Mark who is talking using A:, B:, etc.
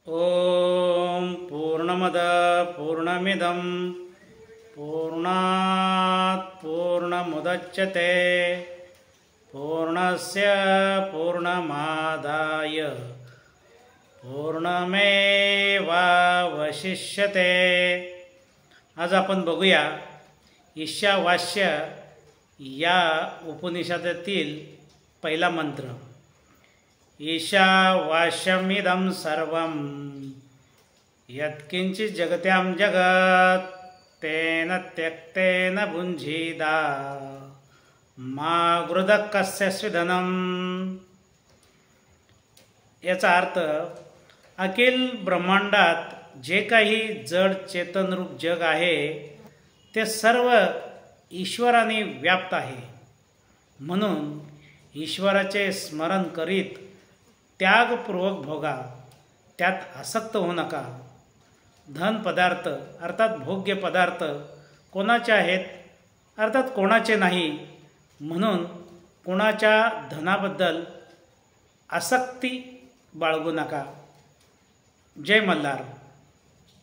A: ओम पूर्णमद पूर्णमिदं पूर्णात् पूर्णमुदच्यते पूर्णस्य पूर्णमादाय पूर्णमेवावशिष्यते। आज आपण बघूया ईशावास्य या उपनिषदातील पहिला मंत्र। ईशावास्यमिदं सर्वं यत्किंचित् जगत्यां जगत् तेन त्यक्तेन भुञ्जीता मा गृधः कस्य स्विधनम्। याचा अर्थ अखिल ब्रह्मांडात जे काही जड चेतनरूप जग आहे ते सर्व ईश्वराने व्याप्त आहे, म्हणून ईश्वराचे स्मरण करीत त्यागपूर्वक भोगा, त्यात आसक्त होऊ नका। धन पदार्थ अर्थात भोग्य पदार्थ कोणाचे आहेत अर्थात कोणाचे नाही, म्हणून कोणाच्या धनाबद्दल आसक्ती बाळगू नका। जय मल्हार।